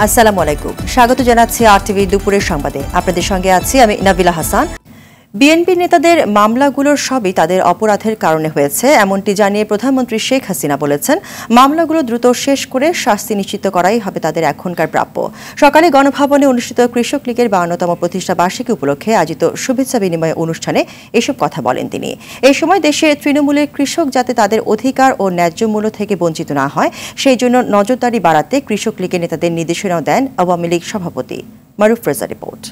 আসসালামু আলাইকুম, স্বাগত জানাচ্ছি RTV দুপুরের সংবাদে। আপনাদের সঙ্গে আছি আমি নাবিলা হাসান। বিএনপি নেতাদের মামলাগুলোর সবই তাদের অপরাধের কারণে হয়েছে, এমনটি জানিয়ে প্রধানমন্ত্রী শেখ হাসিনা বলেছেন, মামলাগুলো দ্রুত শেষ করে শাস্তি নিশ্চিত করাই হবে তাদের এখনকার প্রাপ্য। সকালে গণভবনে অনুষ্ঠিত কৃষক লীগের 52তম প্রতিষ্ঠা বার্ষিকী উপলক্ষে আয়োজিত শুভেচ্ছা বিনিময় অনুষ্ঠানে এসব কথা বলেন তিনি। এই সময় দেশে তৃণমূলের কৃষক যাতে তাদের অধিকার ও ন্যায্য মূল্য থেকে বঞ্চিত না হয়, সেই জন্য নজরদারি বাড়াতে কৃষক লীগের নেতাদের নির্দেশনাও দেন আওয়ামী লীগ সভাপতি। মারুফ রেজা রিপোর্ট।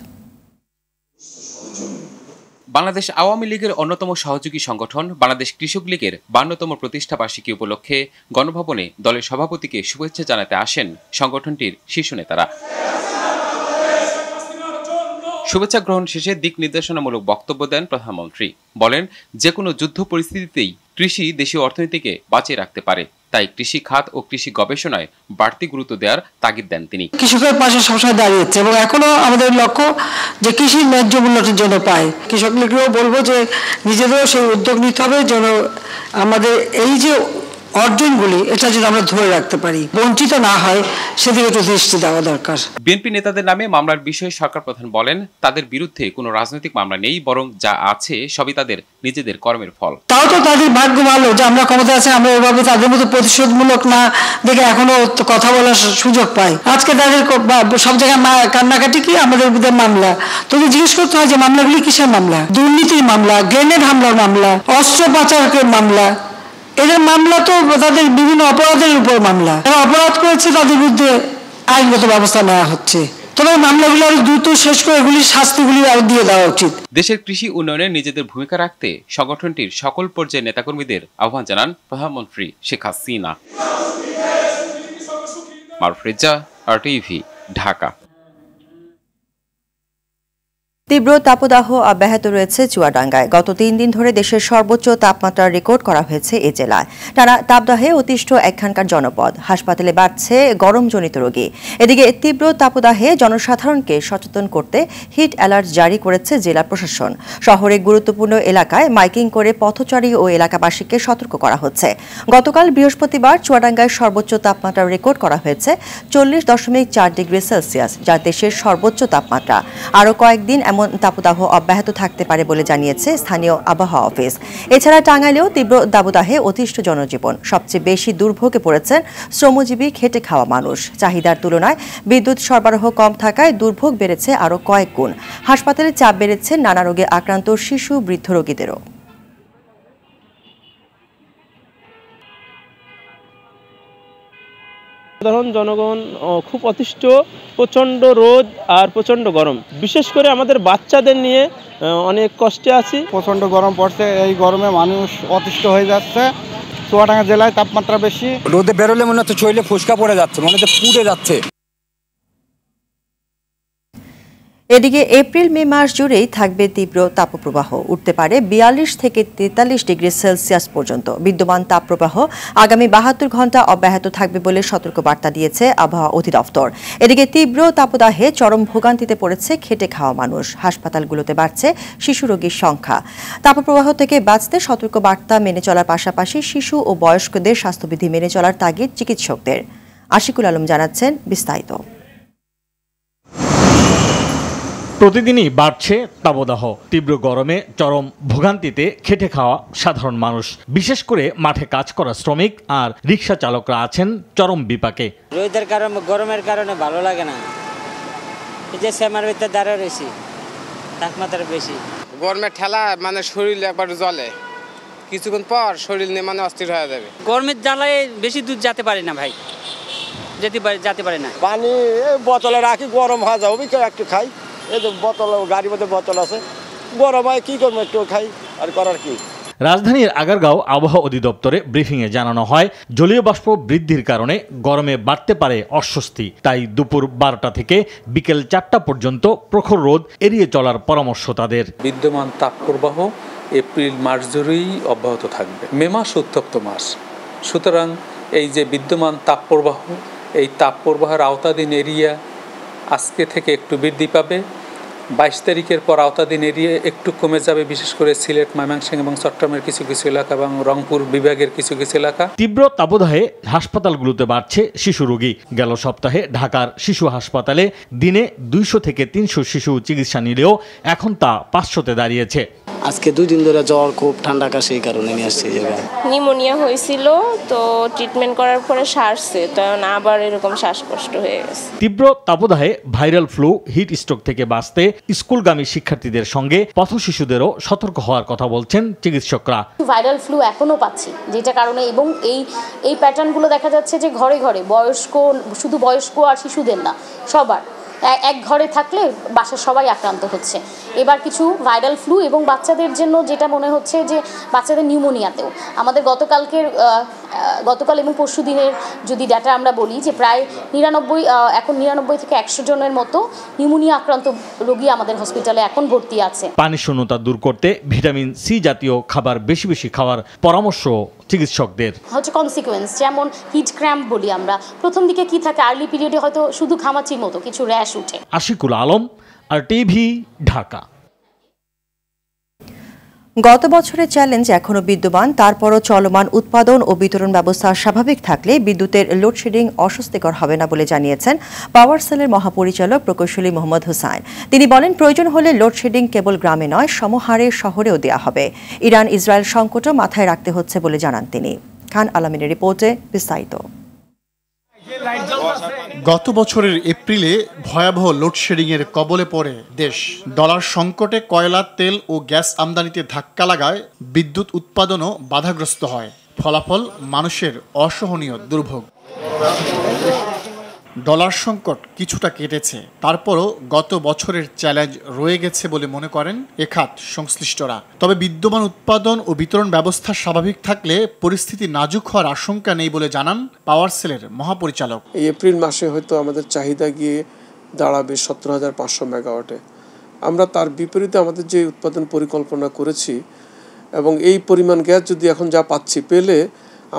বাংলাদেশ আওয়ামী লীগের অন্যতম সহযোগী সংগঠন বাংলাদেশ কৃষক লীগের 52তম প্রতিষ্ঠা বার্ষিকী উপলক্ষে গণভবনে দলের সভাপতিকে শুভেচ্ছা জানাতে আসেন সংগঠনটির শীর্ষ নেতারা। শুভেচ্ছা গ্রহণ শেষে দিক নির্দেশনামূলক বক্তব্য দেন প্রধানমন্ত্রী। বলেন, যে কোনো যুদ্ধ পরিস্থিতিতেই কৃষি দেশীয় অর্থনীতিকে বাঁচিয়ে রাখতে পারে, তাই কৃষি খাত ও কৃষি গবেষণায় বাড়তি গুরুত্ব দেওয়ার তাগিদ দেন তিনি। কৃষকের পাশে সবসময় দাঁড়িয়েছে এবং এখনো আমাদের লক্ষ্য যে কৃষির ন্যায্য মূল্যটির জন্য পায়। কৃষক লীগেও বলবো যে নিজেদেরও সেই উদ্যোগ নিতে হবে যেন আমাদের এই যে অর্জনগুলি এটা যেন আমরা ধরে রাখতে পারি, বঞ্চিত না হয় সেদিকে একটু দৃষ্টি দেওয়া দরকার। বিএনপি নেতাদের নামে মামলার বিষয়ে সরকার প্রধান বলেন, তাদের বিরুদ্ধে কোনো রাজনৈতিক মামলা নেই, বরং যা আছে সবই তাদের নিজেদের কর্মের ফল। তাও তো তাদের ভাগ্য ভালো যে আমরা ক্ষমতা আছে, আমরা এভাবে তাদের মতো প্রতিশোধমূলক না দেখে এখনো কথা বলার সুযোগ পাই। আজকে তাদের সব জায়গায় কান্নাকাটি কি আমাদের বিরুদ্ধে মামলা, তোকে জিজ্ঞেস করতে হয় যে মামলাগুলি কিসের মামলা? দুর্নীতির মামলা, গ্রেনেড হামলার মামলা, অস্ত্র পাচারের মামলা। এদের মামলা তো তাদের বিভিন্ন অপরাধের উপর মামলা। যারা অপরাধ করেছে তাদের বিরুদ্ধে আইনগত ব্যবস্থা নেওয়া হচ্ছে। তবে মামলাগুলো আরো দ্রুত শেষ করে এগুলির শাস্তিগুলি আরো দিয়ে দেওয়া উচিত। দেশের কৃষি উন্নয়নে নিজেদের ভূমিকা রাখতে সংগঠনটির সকল পর্যায়ের নেতাকর্মীদের আহ্বান জানান প্রধানমন্ত্রী শেখ হাসিনা। মারুফ রেজা, RTV, ঢাকা। তীব্র তাপদাহ অব্যাহত রয়েছে চুয়াডাঙ্গায়। গত 3 দিন ধরে দেশের সর্বোচ্চ তাপমাত্রা রেকর্ড করা হয়েছে এ জেলায়। টানা তাপদাহে অতিষ্ঠ একখানকার জনপদ। হাসপাতালে বাড়ছে গরমজনিত রোগী। এদিকে তীব্র তাপদাহে জনসাধারণকে সচেতন করতে হিট অ্যালার্ট জারি করেছে জেলা প্রশাসন। শহরে গুরুত্বপূর্ণ এলাকায় মাইকিং করে পথচারী ও এলাকাবাসীকে সতর্ক করা হচ্ছে। গতকাল বৃহস্পতিবার চুয়াডাঙ্গায় সর্বোচ্চ তাপমাত্রা রেকর্ড করা হয়েছে 40.4 ডিগ্রি সেলসিয়াস, যা দেশের সর্বোচ্চ তাপমাত্রা। আরও কয়েকদিন এমন তাপদাহ অব্যাহত থাকতে পারে বলে জানিয়েছে স্থানীয় আবহাওয়া অফিস। এছাড়া টাঙ্গাইলেও তীব্র দাবদাহে অতিষ্ঠ জনজীবন। সবচেয়ে বেশি দুর্ভোগে পড়েছেন শ্রমজীবী খেটে খাওয়া মানুষ। চাহিদার তুলনায় বিদ্যুৎ সরবরাহ কম থাকায় দুর্ভোগ বেড়েছে আরও কয়েক গুণ। হাসপাতালে চাপ বেড়েছে নানা রোগে আক্রান্ত শিশু, বৃদ্ধ রোগীদেরও। সাধারণ জনগণ খুব অতিষ্ঠ, প্রচণ্ড রোদ আর প্রচণ্ড গরম। বিশেষ করে আমাদের বাচ্চাদের নিয়ে অনেক কষ্টে আছি। প্রচণ্ড গরম পড়ছে, এই গরমে মানুষ অতিষ্ঠ হয়ে যাচ্ছে। চুয়াডাঙ্গা জেলায় তাপমাত্রা বেশি, রোদে বেরোলে মনে হচ্ছে শরীরে ফুসকা পড়ে যাচ্ছে, মনে হচ্ছে পুড়ে যাচ্ছে। এদিকে এপ্রিল মে মাস জুড়েই থাকবে তীব্র তাপপ্রবাহ, উঠতে পারে 42 থেকে 43 ডিগ্রি সেলসিয়াস পর্যন্ত। বিদ্যমান তাপপ্রবাহ আগামী 72 ঘন্টা অব্যাহত থাকবে বলে সতর্কবার্তা দিয়েছে আবহাওয়া অধিদপ্তর। এদিকে তীব্র তাপদাহে চরম ভোগান্তিতে পড়েছে খেটে খাওয়া মানুষ। হাসপাতালগুলোতে বাড়ছে শিশু রোগীর সংখ্যা। তাপপ্রবাহ থেকে বাঁচতে সতর্কবার্তা মেনে চলার পাশাপাশি শিশু ও বয়স্কদের স্বাস্থ্যবিধি মেনে চলার তাগিদ চিকিৎসকদের। আশিকুল আলম জানাচ্ছেন বিস্তারিত। প্রতিদিনই বাড়ছে তাপদাহ। তীব্র গরমে চরম ভোগান্তিতে খেটে খাওয়া সাধারণ মানুষ, বিশেষ করে মাঠে কাজ করা শ্রমিক আর রিক্সা চালকরা আছেন চরম বিপাকে। রোদের কারণে, গরমের কারণে ভালো লাগে না। এই যে সেমার ভিতরে দাঁড়িয়ে রয়েছি, তাপমাত্রা বেশি। গরমের ঠেলা মানে শরীর একবার জ্বলে, কিছুক্ষণ পর শরীর নিয়ে মানে অস্থির হয়ে যাবে। গরমের জ্বালায় বেশি দূর যেতে পারি না ভাই, যেতে পারি না। পানি বোতলে রাখি, গরম হয়ে যাবে কেউ একটু খাই। এই যে বোতল, গাড়ির মধ্যে বোতল আছে, গরম হয় কি করবো, একটু খাই, আর করার কি। রাজধানীর আগারগাঁও আবহাওয়া অধিদপ্তরে ব্রিফিংয়ে জানানো হয়, জলীয় বাষ্প বৃদ্ধির কারণে গরমে বাড়তে পারে অস্বস্তি। তাই দুপুর 12টা থেকে বিকেল 4টা পর্যন্ত প্রখর রোদ এড়িয়ে চলার পরামর্শ তাদের। বিদ্যমান তাপপ্রবাহ এপ্রিল মাস জুড়েই অব্যাহত থাকবে। মে মাস উত্তপ্ত মাস, সুতরাং এই যে বিদ্যমান তাপপ্রবাহ, এই তাপপ্রবাহের আওতাধীন এরিয়া আজকে থেকে একটু বৃদ্ধি পাবে। 22 তারিখের পর আওতাধীন এরিয়া একটু কমে যাবে, বিশেষ করে সিলেট, ময়মনসিংহ এবং চট্টগ্রামের কিছু কিছু এলাকা এবং রংপুর বিভাগের কিছু কিছু এলাকা। তীব্র তাপদাহে হাসপাতালগুলোতে বাড়ছে শিশু রোগী। গেল সপ্তাহে ঢাকার শিশু হাসপাতালে দিনে 200 থেকে 300 শিশু চিকিৎসা নিলেও এখন তা 500-তে দাঁড়িয়েছে। আজকে 2 দিন ধরে জ্বর, খুব ঠান্ডা, কাশি, এই কারণে নিয়ে আসছে। নিউমোনিয়া হয়েছিল, তো ট্রিটমেন্ট করার পরে সারছে, তখন আবার এরকম শ্বাসকষ্ট হয়ে গেছে। তীব্র তাপদাহে ভাইরাল ফ্লু, হিট স্ট্রোক থেকে বাঁচতে স্কুলগামী শিক্ষার্থীদের সঙ্গে পথ শিশুদেরও সতর্ক হওয়ার কথা বলছেন চিকিৎসকরা। ভাইরাল ফ্লু এখনো পাচ্ছি, যেটা কারণে এবং এই প্যাটার্নগুলো দেখা যাচ্ছে যে ঘরে ঘরে বয়স্ক, শুধু বয়স্ক আর শিশুদের না, সবার এক ঘরে থাকলে বাসার সবাই আক্রান্ত হচ্ছে। এবার কিছু ভাইরাল ফ্লু এবং বাচ্চাদের জন্য যেটা মনে হচ্ছে যে বাচ্চাদের নিউমোনিয়াতেও আমাদের গতকাল এবং পরশু দিনের যদি ডাটা আমরা বলি যে প্রায় 99 থেকে 100 জনের মতো নিউমোনিয়া আক্রান্ত রোগী আমাদের হসপিটালে এখন ভর্তি আছে। পানি শূন্যতা দূর করতে ভিটামিন সি জাতীয় খাবার বেশি বেশি খাওয়ার পরামর্শ চিকিৎসকদের। হচ্ছে কনসিকুয়েন্স, যেমন হিট ক্র্যাম্প বলি আমরা, প্রথম দিকে কি থাকে, আর্লি পিরিয়ডে হয়তো শুধু ঘামাচির মতো কিছু র্যাশ উঠে। আশিকুল আলম, RTV, ঢাকা। গত বছরের চ্যালেঞ্জ এখনো বিদ্যমান, তারপরও চলমান উৎপাদন ও বিতরণ ব্যবস্থা স্বাভাবিক থাকলে বিদ্যুতের লোডশেডিং অস্বস্তিকর হবে না বলে জানিয়েছেন পাওয়ার সেলের মহাপরিচালক প্রকৌশলী মোহাম্মদ হুসাইন। তিনি বলেন, প্রয়োজন হলে লোডশেডিং কেবল গ্রামে নয়, সমহারে শহরেও দেয়া হবে। ইরান ইসরায়েল সংকটও মাথায় রাখতে হচ্ছে বলে জানান তিনি। খান আলামিনের রিপোর্টে বিস্তারিত। গত বছরের এপ্রিলে ভয়াবহ লোডশেডিংয়ের কবলে পড়ে দেশ। ডলার সংকটে কয়লা, তেল ও গ্যাস আমদানিতে ধাক্কা লাগায় বিদ্যুৎ উৎপাদনও বাধাগ্রস্ত হয়। ফলাফল মানুষের অসহনীয় দুর্ভোগ। ডলার সংকট কিছুটা কেটেছে, তারপরও গত বছরের চ্যালেঞ্জ রয়ে গেছে বলে মনে করেন এ খাত সংশ্লিষ্টরা। তবে বিদ্যমান উৎপাদন ও বিতরণ ব্যবস্থা স্বাভাবিক থাকলে পরিস্থিতি নাজুক হওয়ার আশঙ্কা নেই বলে জানান পাওয়ার সেলের মহাপরিচালক। এই এপ্রিল মাসে হয়তো আমাদের চাহিদা গিয়ে দাঁড়াবে 17,500 মেগাওয়াটে। আমরা তার বিপরীতে আমাদের যে উৎপাদন পরিকল্পনা করেছি এবং এই পরিমাণ গ্যাস যদি এখন যা পাচ্ছি পেলে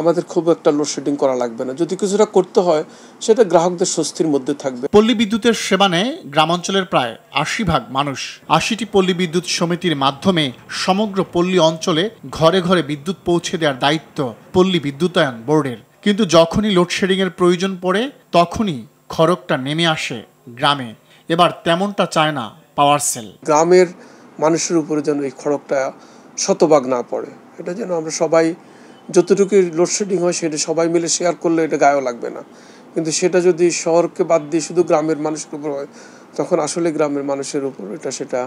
আমাদের খুব একটা লোডশেডিং করা লাগবে না। যদি কিছুটা করতে হয় সেটা গ্রাহকদের স্বস্তির মধ্যে থাকবে। পল্লী বিদ্যুতের সেবা নেয় গ্রামাঞ্চলের প্রায় 80% মানুষ। 80টি পল্লী বিদ্যুৎ সমিতির মাধ্যমে সমগ্র পল্লী অঞ্চলে ঘরে ঘরে বিদ্যুৎ পৌঁছে দেওয়ার দায়িত্ব পল্লী বিদ্যুতায়ন বোর্ডের। কিন্তু যখনই লোডশেডিংয়ের প্রয়োজন পড়ে তখনই খড়গটা নেমে আসে গ্রামে। এবার তেমনটা চায় না পাওয়ার সেল। গ্রামের মানুষের উপরে যেন এই খড়গটা শতভাগ না পড়ে, এটা যেন আমরা সবাই যতটুকু লোডশেডিং হয় সেটা সবাই মিলে শেয়ার করলে এটা গায়েও লাগবে না। কিন্তু সেটা যদি শহরকে বাদ দিয়ে শুধু গ্রামের মানুষের উপর হয় তখন আসলে গ্রামের মানুষের উপর সেটা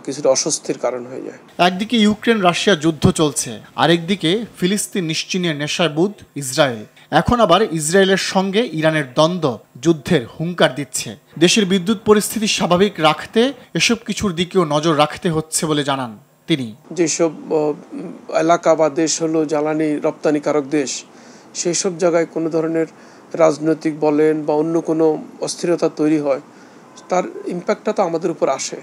কিছুটা অস্বস্তির কারণ হয়ে যায়। একদিকে ইউক্রেন রাশিয়া যুদ্ধ চলছে, আরেকদিকে ফিলিস্তিন নিশ্চিহ্নের নেশায় বুঁদ ইসরায়েল। এখন আবার ইসরায়েলের সঙ্গে ইরানের দ্বন্দ্ব যুদ্ধের হুঙ্কার দিচ্ছে। দেশের বিদ্যুৎ পরিস্থিতি স্বাভাবিক রাখতে এসব কিছুর দিকেও নজর রাখতে হচ্ছে বলে জানান তিনি। যেসব এলাকা বা দেশ হলো জ্বালানি রপ্তানিকারক দেশ, সেই সব জায়গায় কোনো ধরনের রাজনৈতিক বলেন বা অন্য কোনো অস্থিরতা তৈরি হয়, তার ইম্প্যাক্টটা তো আমাদের উপর আসে।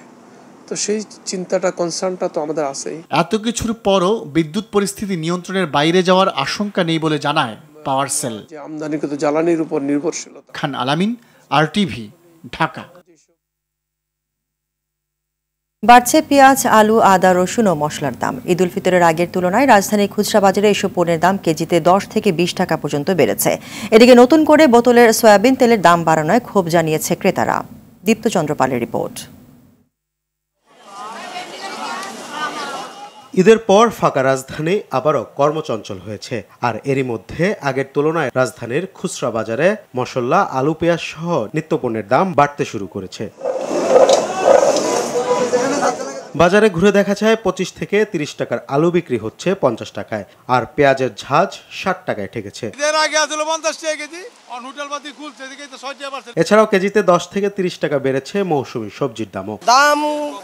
তো সেই চিন্তাটা, কনসার্নটা তো আমাদের আছেই। এত কিছুর পরও বিদ্যুৎ পরিস্থিতি নিয়ন্ত্রণের বাইরে যাওয়ার আশঙ্কা নেই বলে জানায় পাওয়ার সেল। যে আমদানিকৃত জ্বালানির উপর নির্ভরশীলতা। খান আলামিন, RTV, ঢাকা। বাড়ছে পেঁয়াজ, আলু, আদা, রসুন ও মশলার দাম। ঈদ উল ফিতরের আগের তুলনায় রাজধানীর খুচরা বাজারে এসব পণ্যের দাম কেজিতে 10 থেকে 20 টাকা পর্যন্ত বেড়েছে। এদিকে নতুন করে বোতলের সয়াবিন তেলের দাম বাড়ানোয় ক্ষোভ জানিয়েছে ক্রেতারা। দীপ্ত চন্দ্রপালের রিপোর্ট। ঈদের পর ফাঁকা রাজধানী আবারও কর্মচঞ্চল হয়েছে। আর এরই মধ্যে আগের তুলনায় রাজধানীর খুচরা বাজারে মশলা, আলু, পেঁয়াজ সহ নিত্যপণ্যের দাম বাড়তে শুরু করেছে। বাজারে ঘুরে দেখা যায় 25 থেকে 30 টাকার আলু বিক্রি হচ্ছে 50 টাকায়, আর পেঁয়াজের ঝাঁজ 60 টাকায় ঠেকেছে। এছাড়াও কেজিতে 10 থেকে 30 টাকা বেড়েছে মৌসুমী সবজির দামও। দাম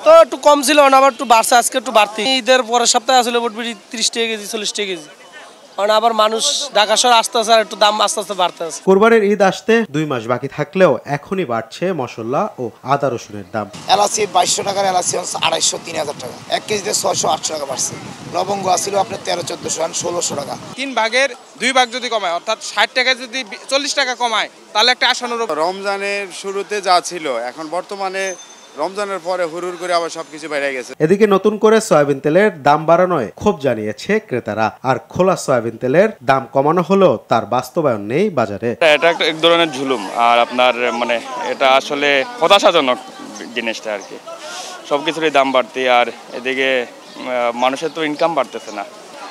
তো একটু কম ছিল, আবার একটু বাড়ছে, আজকে একটু বাড়তি। ঈদের পরের সপ্তাহে আসলে 30 টাকা কেজি, 40 টাকা কেজি। কারণ আবার মানুষ ঢাকা শহর আসতে আসতে একটু দাম আস্তে আস্তে বাড়তে আছে। কোরবানির ঈদ আসতে 2 মাস বাকি থাকলেও এখনই বাড়ছে মশলা ও আদা রসুনের দাম। এলাচি 2200 টাকার এলাচি 250-3000 টাকা, 1 কেজিতে 600-800 টাকা বাড়ছে। লবঙ্গ আসছিল আপনার 1300-1400, 1600 টাকা। 3 ভাগের 2 ভাগ যদি কমায়, অর্থাৎ 60 টাকা যদি 40 টাকা কমায়, তাহলে একটা আশানুরূপ। রমজানের শুরুতে যা ছিল এখন বর্তমানে রমজানের পরে হুড় করে আবার সবকিছু বেড়ে গেছে। এদিকে নতুন করে সয়াবিন তেলের দাম বাড়ানোয় ক্ষোভ জানিয়েছে ক্রেতারা। আর খোলা সয়াবিন তেলের দাম কমানো হলেও তার বাস্তবায়ন নেই বাজারে। এটা এক ধরনের ঝুলুম, আর আপনার মানে এটা আসলে হতাশাজনক জিনিসটা আর কি। সবকিছুরই দাম বাড়তে, আর এদিকে মানুষের তো ইনকাম বাড়তেছে না।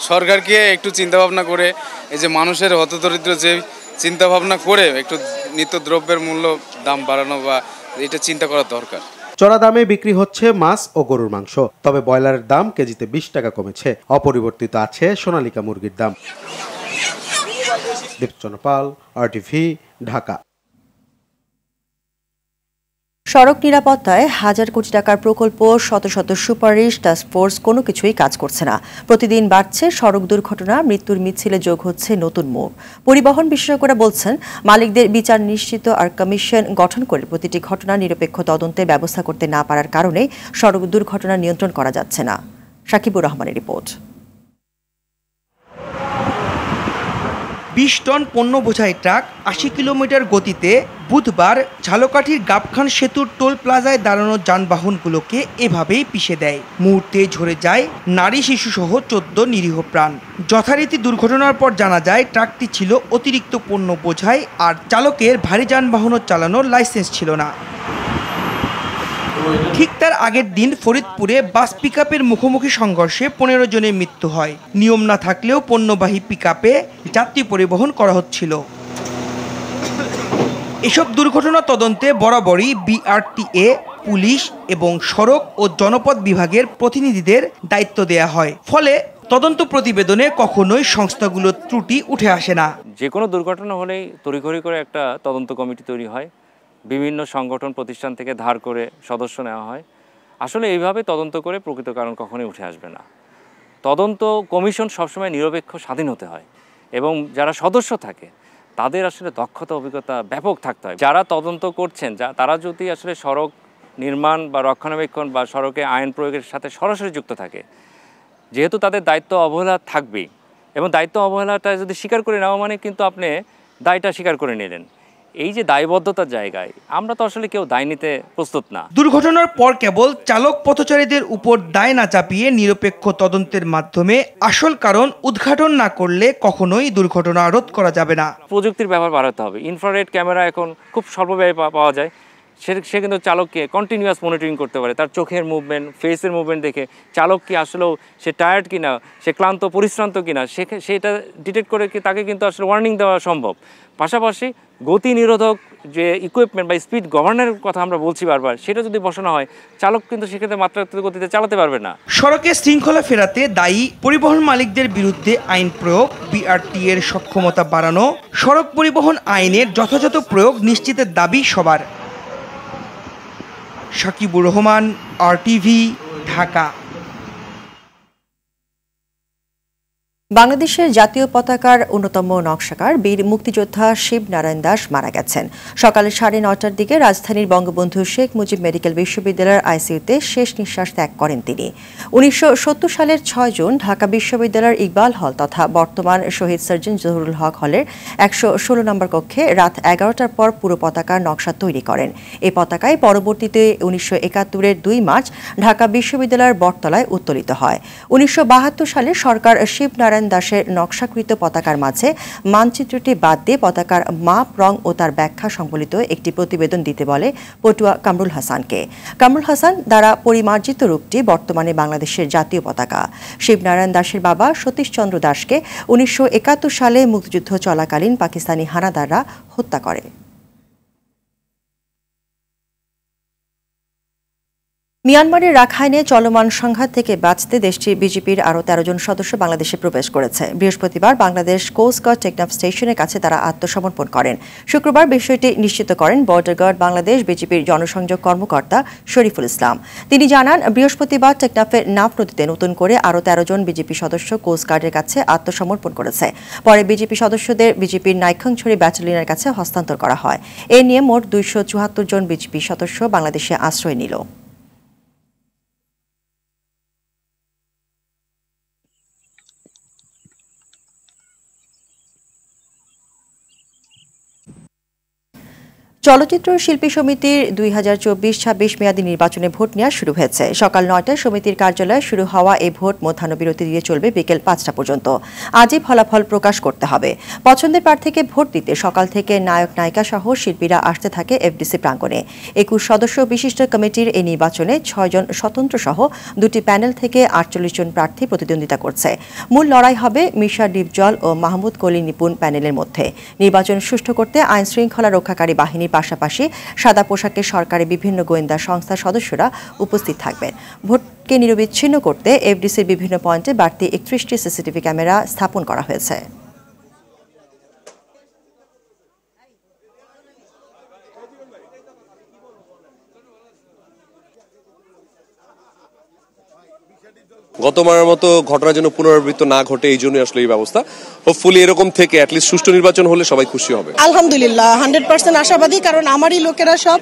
সরকারকে একটু চিন্তা ভাবনা করে এই যে মানুষের হতদরিদ্র যে চিন্তা ভাবনা করে একটু নিত্য দ্রব্যের মূল্য দাম বাড়ানো বা এটা চিন্তা করা দরকার। চড়া দামে বিক্রি হচ্ছে মাছ ও গরুর মাংস, তবে ব্রয়লারের দাম কেজিতে 20 টাকা কমেছে। অপরিবর্তিত আছে সোনালিকা মুরগির দাম। দীপচন্দ্র পাল, RTV, ঢাকা। সড়ক নিরাপত্তায় হাজার কোটি টাকার প্রকল্প, শত শত সুপারিশ, টাস্কফোর্স কোনো কিছুই কাজ করছে না। প্রতিদিন বাড়ছে সড়ক দুর্ঘটনা, মৃত্যুর মিছিলে যোগ হচ্ছে নতুন মুখ। পরিবহন বিশেষজ্ঞরা বলছেন, মালিকদের বিচার নিশ্চিত আর কমিশন গঠন করে প্রতিটি ঘটনা নিরপেক্ষ তদন্তের ব্যবস্থা করতে না পারার কারণে সড়ক দুর্ঘটনা নিয়ন্ত্রণ করা যাচ্ছে না। সাকিবুর রহমানের রিপোর্ট। 20 টন পণ্য বোঝাই ট্রাক 80 কিলোমিটার গতিতে বুধবার ঝালকাঠির গাবখান সেতুর টোল প্লাজায় দাঁড়ানো যানবাহনগুলোকে এভাবেই পিষে দেয়। মুহূর্তে ঝরে যায় নারী, শিশুসহ 14 নিরীহ প্রাণ। যথারীতি দুর্ঘটনার পর জানা যায় ট্রাকটি ছিল অতিরিক্ত পণ্য বোঝাই, আর চালকের ভারী যানবাহনও চালানোর লাইসেন্স ছিল না। ঠিক তার আগের দিন ফরিদপুরে বাস পিকআপের মুখোমুখি সংঘর্ষে 15 জনের মৃত্যু হয়। নিয়ম না থাকলেও পণ্যবাহী পিকআপে যাত্রী পরিবহন করা হচ্ছিল। এসব দুর্ঘটনা তদন্তে বরাবরই BRTA, পুলিশ এবং সড়ক ও জনপথ বিভাগের প্রতিনিধিদের দায়িত্ব দেয়া হয়। ফলে তদন্ত প্রতিবেদনে কখনোই সংস্থাগুলোর ত্রুটি উঠে আসে না। যে কোনো দুর্ঘটনা হলেই তড়িঘড়ি করে একটা তদন্ত কমিটি তৈরি হয়, বিভিন্ন সংগঠন প্রতিষ্ঠান থেকে ধার করে সদস্য নেওয়া হয়। আসলে এইভাবে তদন্ত করে প্রকৃত কারণ কখনোই উঠে আসবে না। তদন্ত কমিশন সবসময় নিরপেক্ষ, স্বাধীন হতে হয় এবং যারা সদস্য থাকে তাদের আসলে দক্ষতা, অভিজ্ঞতা ব্যাপক থাকতে হয়। যারা তদন্ত করছেন তারা যদি আসলে সড়ক নির্মাণ বা রক্ষণাবেক্ষণ বা সড়কে আইন প্রয়োগের সাথে সরাসরি যুক্ত থাকে, যেহেতু তাদের দায়িত্ব অবহেলা থাকবেই, এবং দায়িত্ব অবহেলাটা যদি স্বীকার করে নেওয়া মানে কিন্তু আপনি দায়টা স্বীকার করে নিলেন। এই যে দায়বদ্ধতার জায়গায় আমরা তো আসলে কেউ দায় নিতে প্রস্তুত না। দুর্ঘটনার পর কেবল চালক পথচারীদের উপর দায় না চাপিয়ে নিরপেক্ষ তদন্তের মাধ্যমে আসল কারণ উদ্ঘাটন না করলে কখনোই দুর্ঘটনা রোধ করা যাবে না। প্রযুক্তির ব্যবহার বাড়াতে হবে। ইনফ্রারেড ক্যামেরা এখন খুব স্বল্প ব্যয়ে পাওয়া যায়। সে কিন্তু চালককে কন্টিনিউয়াস মনিটরিং করতে পারে, তার চোখের মুভমেন্ট, ফেসের মুভমেন্ট দেখে চালক কি আসলেও সে টায়ার্ড কিনা, সে ক্লান্ত পরিশ্রান্ত কিনা, সেটা ডিটেক্ট করে তাকে কিন্তু আসলে ওয়ার্নিং দেওয়া সম্ভব। পাশাপাশি গতি নিরোধক যে ইকুইপমেন্ট বা স্পিড গভর্নরের কথা আমরা বলছি বারবার, সেটা যদি বসানো হয় চালক কিন্তু সেক্ষেত্রে মাত্রাতিরিক্ত গতিতে চালাতে পারবে না। সড়কে শৃঙ্খলা ফেরাতে দায়ী পরিবহন মালিকদের বিরুদ্ধে আইন প্রয়োগ, BRTA এর সক্ষমতা বাড়ানো, সড়ক পরিবহন আইনের যথাযথ প্রয়োগ নিশ্চিতের দাবি সবার। সাকিবুর রহমান, RTV, ঢাকা। বাংলাদেশের জাতীয় পতাকার অন্যতম নকশাকার বীর মুক্তিযোদ্ধা শিবনারায়ণ দাস মারা গেছেন। সকালে 9:30টার দিকে রাজধানীর বঙ্গবন্ধু শেখ মুজিব মেডিকেল বিশ্ববিদ্যালয়ের আইসিইউতে শেষ নিঃশ্বাস ত্যাগ করেন তিনি। 1970 সালের 6 জুন ঢাকা বিশ্ববিদ্যালয়ের ইকবাল হল তথা বর্তমান শহীদ সার্জন জহুরুল হক হলের 116 নম্বর কক্ষে রাত 11টার পর পুরো পতাকার নকশা তৈরি করেন। এই পতাকায় পরবর্তীতে 1971-এর 2 মার্চ ঢাকা বিশ্ববিদ্যালয়ের বটতলায় উত্তোলিত হয়। 1972 সালে সরকার শিবনারায়ণ দাসের নকশাকৃত পতাকার মাঝে মানচিত্রটি বাদ দিয়ে পতাকার মাপ, রং ও তার ব্যাখ্যা সংবলিত একটি প্রতিবেদন দিতে বলে পটুয়া কামরুল হাসানকে। কামরুল হাসান দ্বারা পরিমার্জিত রূপটি বর্তমানে বাংলাদেশের জাতীয় পতাকা। শিবনারায়ণ দাসের বাবা সতীশ চন্দ্র দাসকে 1971 সালে মুক্তিযুদ্ধ চলাকালীন পাকিস্তানি হানাদাররা হত্যা করে। মিয়ানমারের রাখাইনে চলমান সংঘাত থেকে বাঁচতে দেশটির বিজেপির আরও 13 জন সদস্য বাংলাদেশে প্রবেশ করেছে। বৃহস্পতিবার বাংলাদেশ কোস্টগার্ড টেকনাফ স্টেশনের কাছে তারা আত্মসমর্পণ করেন। শুক্রবার বিষয়টি নিশ্চিত করেন বর্ডার গার্ড বাংলাদেশ বিজেপির জনসংযোগ কর্মকর্তা শরীফুল ইসলাম। তিনি জানান, বৃহস্পতিবার টেকনাফের নাফ নদীতে নতুন করে আরও 13 জন বিজেপি সদস্য কোস্টগার্ডের কাছে আত্মসমর্পণ করেছে। পরে বিজেপি সদস্যদের বিজেপির নাইক্ষংছড়ি ব্যাটালিয়নের কাছে হস্তান্তর করা হয়। এ নিয়ে মোট 274 জন বিজেপি সদস্য বাংলাদেশে আশ্রয় নিল। চলচ্চিত্র শিল্পী সমিতির 2024-26 মেয়াদী নির্বাচনে ভোট নেওয়া শুরু হয়েছে। সকাল 9টায় সমিতির কার্যালয়ে শুরু হওয়া এই ভোট মধ্যাহ্নবিরতি দিয়ে চলবে বিকেল 5টা পর্যন্ত। আজই ফলাফল প্রকাশ করতে হবে। পছন্দের প্রার্থীকে ভোট দিতে সকাল থেকে নায়ক নায়িকা সহ শিল্পীরা আসতে থাকে এফডিসি প্রাঙ্গণে। 21 সদস্য বিশিষ্ট কমিটির এই নির্বাচনে 6 জন স্বতন্ত্র সহ 2টি প্যানেল থেকে 48 জন প্রার্থী প্রতিদ্বন্দ্বিতা করছে। মূল লড়াই হবে মিশা ডিপজল ও মাহমুদ কলি নিপুণ প্যানেলের মধ্যে। নির্বাচন সুষ্ঠু করতে আইন শৃঙ্খলা রক্ষাকারী বাহিনীর পাশাপাশি সাদা পোশাকে সরকারি বিভিন্ন গোয়েন্দা সংস্থার সদস্যরা উপস্থিত থাকবেন। ভোটকে নিরবিচ্ছিন্ন করতে এফডিসির বিভিন্ন পয়েন্টে বাড়তি 31টি সিসিটিভি ক্যামেরা স্থাপন করা হয়েছে। গতবারের মতো ঘটনা যেন পুনরাবৃত্তি না ঘটে, এই জন্য আসলে এই ব্যবস্থা। হোপফুলি এরকম থেকে অ্যাটলিস্ট সুষ্ঠু নির্বাচন হলে সবাই খুশি হবে। আলহামদুলিল্লাহ 100% আশাবাদী, কারণ আমারই লোকেরা সব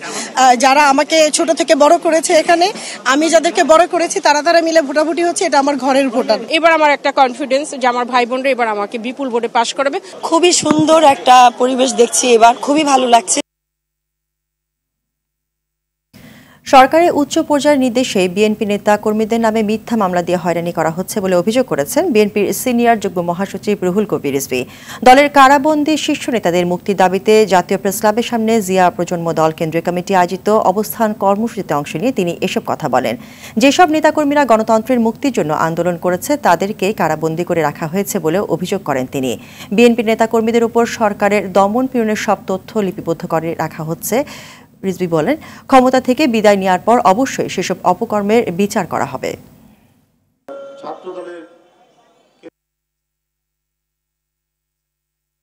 যারা আমাকে ছোট থেকে বড় করেছে, এখানে আমি যাদেরকে বড় করেছি তারা মিলে ভোটাভুটি হচ্ছে। এটা আমার ঘরের ভোটার। এবার আমার একটা কনফিডেন্স যে আমার ভাই বোনরা এবার আমাকে বিপুল ভোটে পাশ করবে। খুবই সুন্দর একটা পরিবেশ দেখছি এবার, খুবই ভালো লাগছে। সরকারের উচ্চ পর্যায়ের নির্দেশে বিএনপি নেতা কর্মীদের নামে মিথ্যা মামলা দিয়ে হয়রানি করা হচ্ছে বলে অভিযোগ করেছেন বিএনপির সিনিয়র যুগ্ম মহাসচিব রুহুল কবির রিজভী। দলের কারাবন্দী শীর্ষ নেতাদের মুক্তির দাবিতে জাতীয় প্রেস ক্লাবের সামনে জিয়া প্রজন্ম দল কেন্দ্রীয় কমিটি আয়োজিত অবস্থান কর্মসূচিতে অংশ নিয়ে তিনি এসব কথা বলেন। যেসব নেতাকর্মীরা গণতন্ত্রের মুক্তির জন্য আন্দোলন করেছে তাদেরকে কারাবন্দী করে রাখা হয়েছে বলে অভিযোগ করেন তিনি। বিএনপি নেতাকর্মীদের উপর সরকারের দমন পীড়নের সব তথ্য লিপিবদ্ধ করে রাখা হচ্ছে। রিজভী বলেন, ক্ষমতা থেকে বিদায় নেওয়ার পর অবশ্যই সেসব অপকর্মের বিচার করা হবে।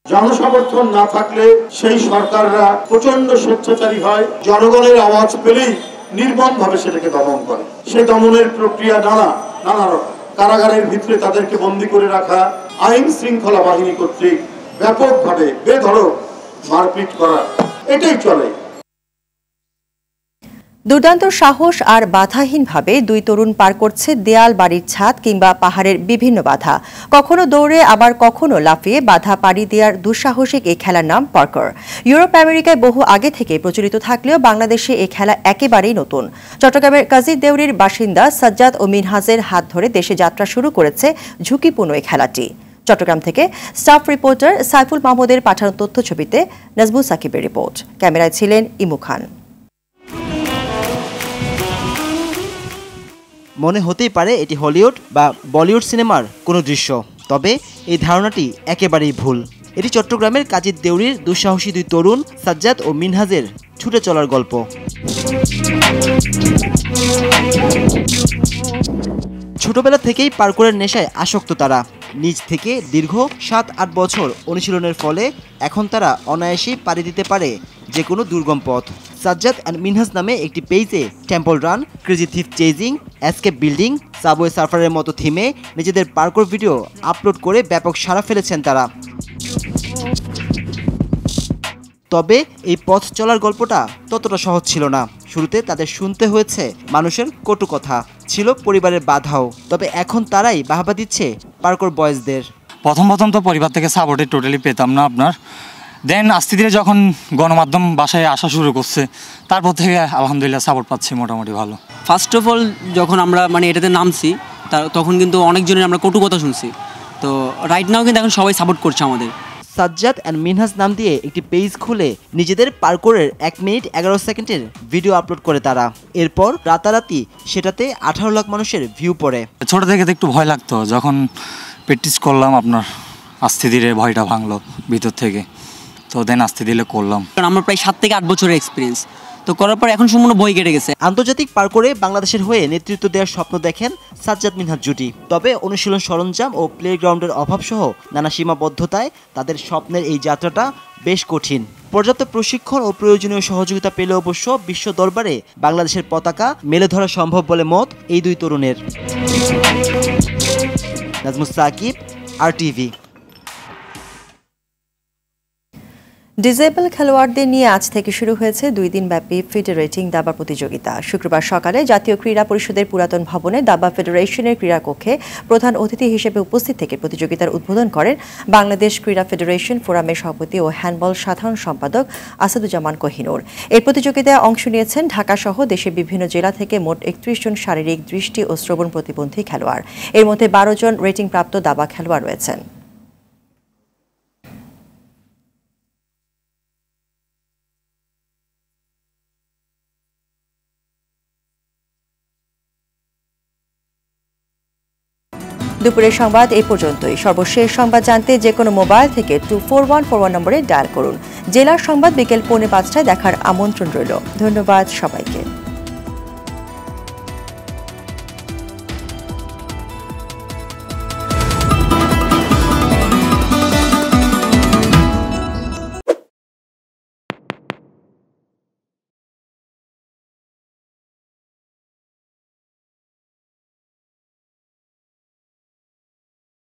জনসমর্থন না থাকলে সেই সরকাররা প্রচন্ড স্বেচ্ছাচারী হয়, জনগণের আওয়াজ পেলেই নির্মমভাবে সেটাকে দমন করে। সেই দমনের প্রক্রিয়া নানা রকম। কারাগারের ভিতরে তাদেরকে বন্দী করে রাখা, আইন শৃঙ্খলা বাহিনী কর্তৃক ব্যাপকভাবে বেধড়ক মারপিট করা, এটাই চলে। দুর্দান্ত সাহস আর বাধাহীনভাবে দুই তরুণ পার করছে দেয়াল, বাড়ির ছাদ কিংবা পাহাড়ের বিভিন্ন বাধা। কখনো দৌড়ে আবার কখনো লাফিয়ে বাধা পাড়ি দেওয়ার দুঃসাহসিক এই খেলার নাম পার্কার। ইউরোপ আমেরিকায় বহু আগে থেকে প্রচলিত থাকলেও বাংলাদেশে এই খেলা একেবারেই নতুন। চট্টগ্রামের কাজী দেউরির বাসিন্দা সাজ্জাদ ও মিনহাজের হাত ধরে দেশে যাত্রা শুরু করেছে ঝুঁকিপূর্ণ এই খেলাটি। চট্টগ্রাম থেকে স্টাফ রিপোর্টার সাইফুল মাহমুদের পাঠানো তথ্য ছবিতে নাজমুল সাকিবের রিপোর্ট। ক্যামেরায় ছিলেন ইমু খান। মনে হতেই পারে এটি হলিউড বা বলিউড সিনেমার কোনো দৃশ্য, তবে এই ধারণাটি একেবারেই ভুল। এটি চট্টগ্রামের কাজী দেউরির দুঃসাহসী দুই তরুণ সাজ্জাদ ও মিনহাজের ছুটে চলার গল্প। ছোটবেলা থেকেই পার্কুরের নেশায় আসক্ত তারা। নিজ থেকে দীর্ঘ 7-8 বছর অনুশীলনের ফলে এখন তারা অনায়াসেই পাড়ি দিতে পারে যে কোনো দুর্গম পথ। সাজ্জাদ অ্যান্ড মিনহাজ নামে একটি পেজে temple run, crazy thief chasing, escape building, subway সার্ফারের মতো থিমে নিজেদের পার্কুর ভিডিও আপলোড করে ব্যাপক সাড়া ফেলেছেন তারা। তবে এই পথ চলার গল্পটা ততটা সহজ ছিল না। শুরুতে তাদের শুনতে হয়েছে মানুষের কটু কথা, ছিল পরিবারের বাধাও। তবে এখন তারাই বাহবা দিচ্ছে পার্কুর বয়েজদের। প্রথম তো পরিবার থেকে সাপোর্টে টোটালি পেতাম না আপনার। দেন আস্তে ধীরে যখন গণমাধ্যম বাসায় আসা শুরু করছে, তারপর থেকে আলহামদুলিল্লাহ সাপোর্ট পাচ্ছি মোটামুটি ভালো। ফার্স্ট অফ অল যখন আমরা এটাতে নামছি তখন কিন্তু অনেকজনের আমরা কটু কথা শুনছি, তো রাইট নাও কিন্তু এখন সবাই সাপোর্ট করছে আমাদের। সাজ্জাদ অ্যান্ড মিনহাজ নাম দিয়ে একটি পেজ খুলে নিজেদের পার্কুরের 1 মিনিট 11 সেকেন্ডের ভিডিও আপলোড করে তারা। এরপর রাতারাতি সেটাতে 18 লাখ মানুষের ভিউ পড়ে। ছোট থেকে তো একটু ভয় লাগতো, যখন প্র্যাকটিস করলাম আপনার আস্তে ধীরে ভয়টা ভাঙলো ভিতর থেকে, তো দেন আস্তে দিলে করলাম। আমার প্রায় 7 থেকে 8 বছরের এক্সপিরিয়েন্স, তো করার পর এখন সম্পূর্ণ বই কেটে গেছে। আন্তর্জাতিক পার্কুরে বাংলাদেশের হয়ে নেতৃত্ব দেওয়ার স্বপ্ন দেখেন সাজ্জাদ মিনহাজ জুটি। তবে অনুশীলন সরঞ্জাম ও প্লেগ্রাউন্ডের অভাবসহ নানা সীমাবদ্ধতায় তাদের স্বপ্নের এই যাত্রাটা বেশ কঠিন। পর্যাপ্ত প্রশিক্ষণ ও প্রয়োজনীয় সহযোগিতা পেলে অবশ্য বিশ্ব দরবারে বাংলাদেশের পতাকা মেলে ধরা সম্ভব বলে মত এই দুই তরুণের। নাজমুল সাকিব, RTV। ডিসেবল খেলোয়াড়দের নিয়ে আজ থেকে শুরু হয়েছে 2 দিন ব্যাপী ফেডারেটিং দাবা প্রতিযোগিতা। শুক্রবার সকালে জাতীয় ক্রীড়া পরিষদের পুরাতন ভবনে দাবা ফেডারেশনের ক্রীড়াকক্ষে প্রধান অতিথি হিসেবে উপস্থিত থেকে প্রতিযোগিতার উদ্বোধন করেন বাংলাদেশ ক্রীড়া ফেডারেশন ফোরামের সভাপতি ও হ্যান্ডবল সাধারণ সম্পাদক আসাদুজ্জামান কোহিনুর। এই প্রতিযোগিতায় অংশ নিয়েছেন ঢাকা সহ দেশের বিভিন্ন জেলা থেকে মোট 31 জন শারীরিক, দৃষ্টি ও শ্রবণ প্রতিবন্ধী খেলোয়াড়। এর মধ্যে 12 জন রেটিংপ্রাপ্ত দাবা খেলোয়াড় রয়েছেন। দুপুরের সংবাদ এই পর্যন্তই। সর্বশেষ সংবাদ জানতে যে কোনো মোবাইল থেকে 24141 নম্বরে ডায়াল করুন। জেলার সংবাদ বিকেল 4:45টায় দেখার আমন্ত্রণ রইল। ধন্যবাদ সবাইকে।